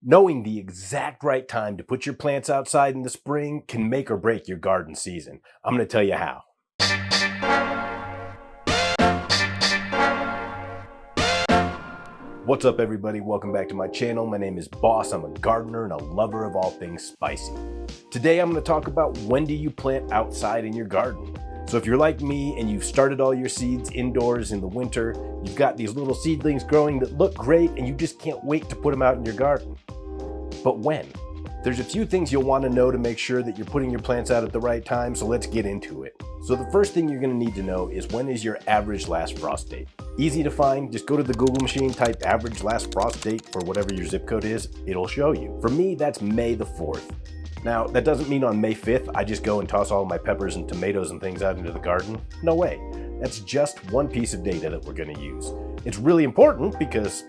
Knowing the exact right time to put your plants outside in the spring can make or break your garden season. I'm going to tell you how. What's up everybody, welcome back to my channel. My name is Boss, I'm a gardener and a lover of all things spicy. Today I'm going to talk about when do you plant outside in your garden. So if you're like me and you've started all your seeds indoors in the winter, you've got these little seedlings growing that look great and you just can't wait to put them out in your garden. But when? There's a few things you'll want to know to make sure that you're putting your plants out at the right time, so let's get into it. So the first thing you're going to need to know is when is your average last frost date. Easy to find, just go to the Google machine, type average last frost date for whatever your zip code is, it'll show you. For me, that's May the 4th. Now, that doesn't mean on May 5th, I just go and toss all my peppers and tomatoes and things out into the garden. No way. That's just one piece of data that we're going to use. It's really important because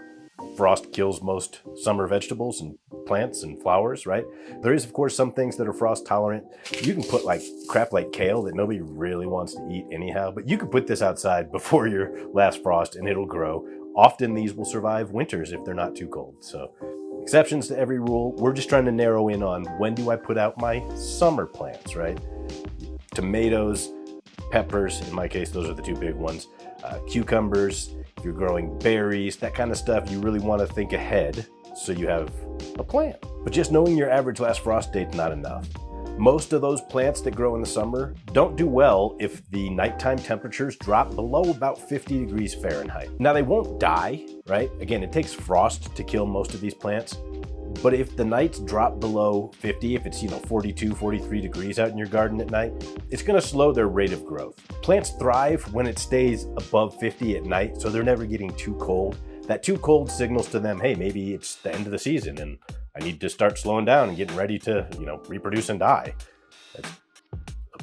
frost kills most summer vegetables and plants and flowers, right? There is, of course, some things that are frost tolerant. You can put like crap like kale that nobody really wants to eat anyhow, but you can put this outside before your last frost and it'll grow. Often these will survive winters if they're not too cold. So exceptions to every rule. We're just trying to narrow in on when do I put out my summer plants, right? Tomatoes, peppers, in my case, those are the two big ones. Cucumbers, if you're growing berries, that kind of stuff, you really want to think ahead so you have a plan. But just knowing your average last frost date's not enough. Most of those plants that grow in the summer don't do well if the nighttime temperatures drop below about 50 degrees Fahrenheit. Now they won't die, right? Again, it takes frost to kill most of these plants. But if the nights drop below 50, if it's 42, 43 degrees out in your garden at night, it's going to slow their rate of growth. Plants thrive when it stays above 50 at night, so they're never getting too cold. That too cold signals to them, hey, maybe it's the end of the season and I need to start slowing down and getting ready to, reproduce and die. That's a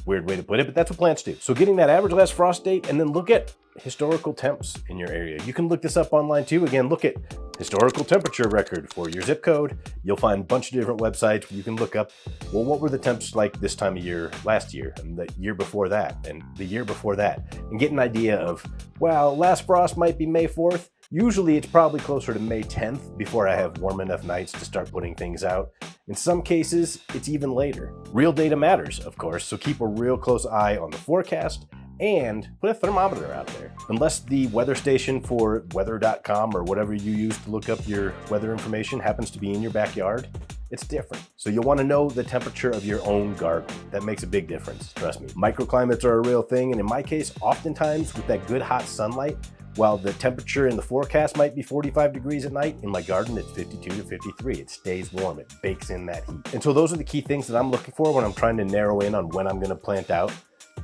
weird way to put it, but that's what plants do. So getting that average last frost date and then look at historical temps in your area. You can look this up online too. Again, look at historical temperature record for your zip code. You'll find a bunch of different websites where you can look up, well, what were the temps like this time of year last year and the year before that and the year before that, and get an idea of, well, last frost might be May 4th. Usually it's probably closer to May 10th before I have warm enough nights to start putting things out. In some cases, it's even later. Real data matters, of course, so keep a real close eye on the forecast and put a thermometer out there. Unless the weather station for weather.com or whatever you use to look up your weather information happens to be in your backyard, it's different. So you'll want to know the temperature of your own garden. That makes a big difference, trust me. Microclimates are a real thing, and in my case, oftentimes with that good hot sunlight, while the temperature in the forecast might be 45 degrees at night, in my garden it's 52 to 53. It stays warm, it bakes in that heat. And so those are the key things that I'm looking for when I'm trying to narrow in on when I'm gonna plant out.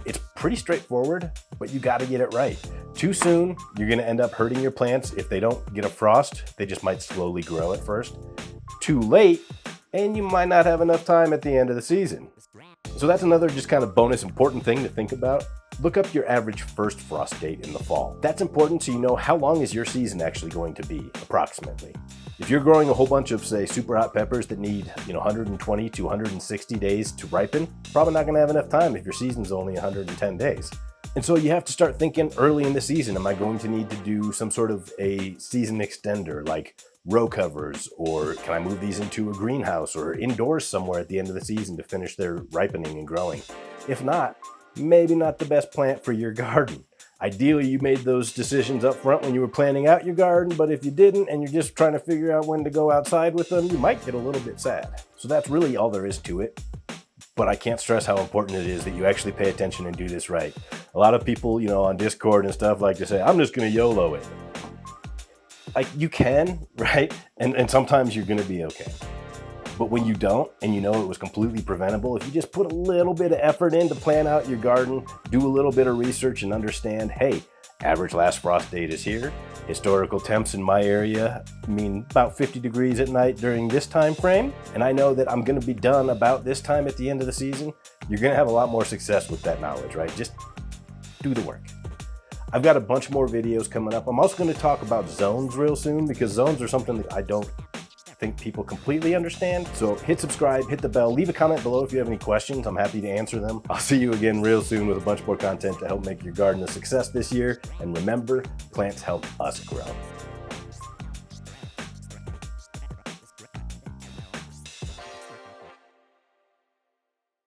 It's pretty straightforward, but you gotta get it right. Too soon, you're gonna end up hurting your plants. If they don't get a frost, they just might slowly grow at first. Too late, and you might not have enough time at the end of the season. So that's another just kind of bonus important thing to think about. Look up your average first frost date in the fall. That's important so you know how long is your season actually going to be, approximately. If you're growing a whole bunch of, say, super hot peppers that need 120 to 160 days to ripen, probably not gonna have enough time if your season's only 110 days. And so you have to start thinking early in the season, am I going to need to do some sort of a season extender like row covers, or can I move these into a greenhouse or indoors somewhere at the end of the season to finish their ripening and growing? If not, maybe not the best plant for your garden. Ideally, you made those decisions up front when you were planning out your garden, but if you didn't and you're just trying to figure out when to go outside with them, you might get a little bit sad. So that's really all there is to it. But I can't stress how important it is that you actually pay attention and do this right. A lot of people, on Discord and stuff like to say, I'm just gonna YOLO it. Like, you can, right? And sometimes you're gonna be okay. But when you don't, and you know it was completely preventable, if you just put a little bit of effort in to plan out your garden, do a little bit of research and understand, hey, average last frost date is here. Historical temps in my area mean about 50 degrees at night during this time frame. And I know that I'm gonna be done about this time at the end of the season. You're gonna have a lot more success with that knowledge, right? Just do the work. I've got a bunch more videos coming up. I'm also gonna talk about zones real soon because zones are something that I don't think people completely understand. So hit subscribe, hit the bell, leave a comment below if you have any questions. I'm happy to answer them. I'll see you again real soon with a bunch more content to help make your garden a success this year. And remember, plants help us grow.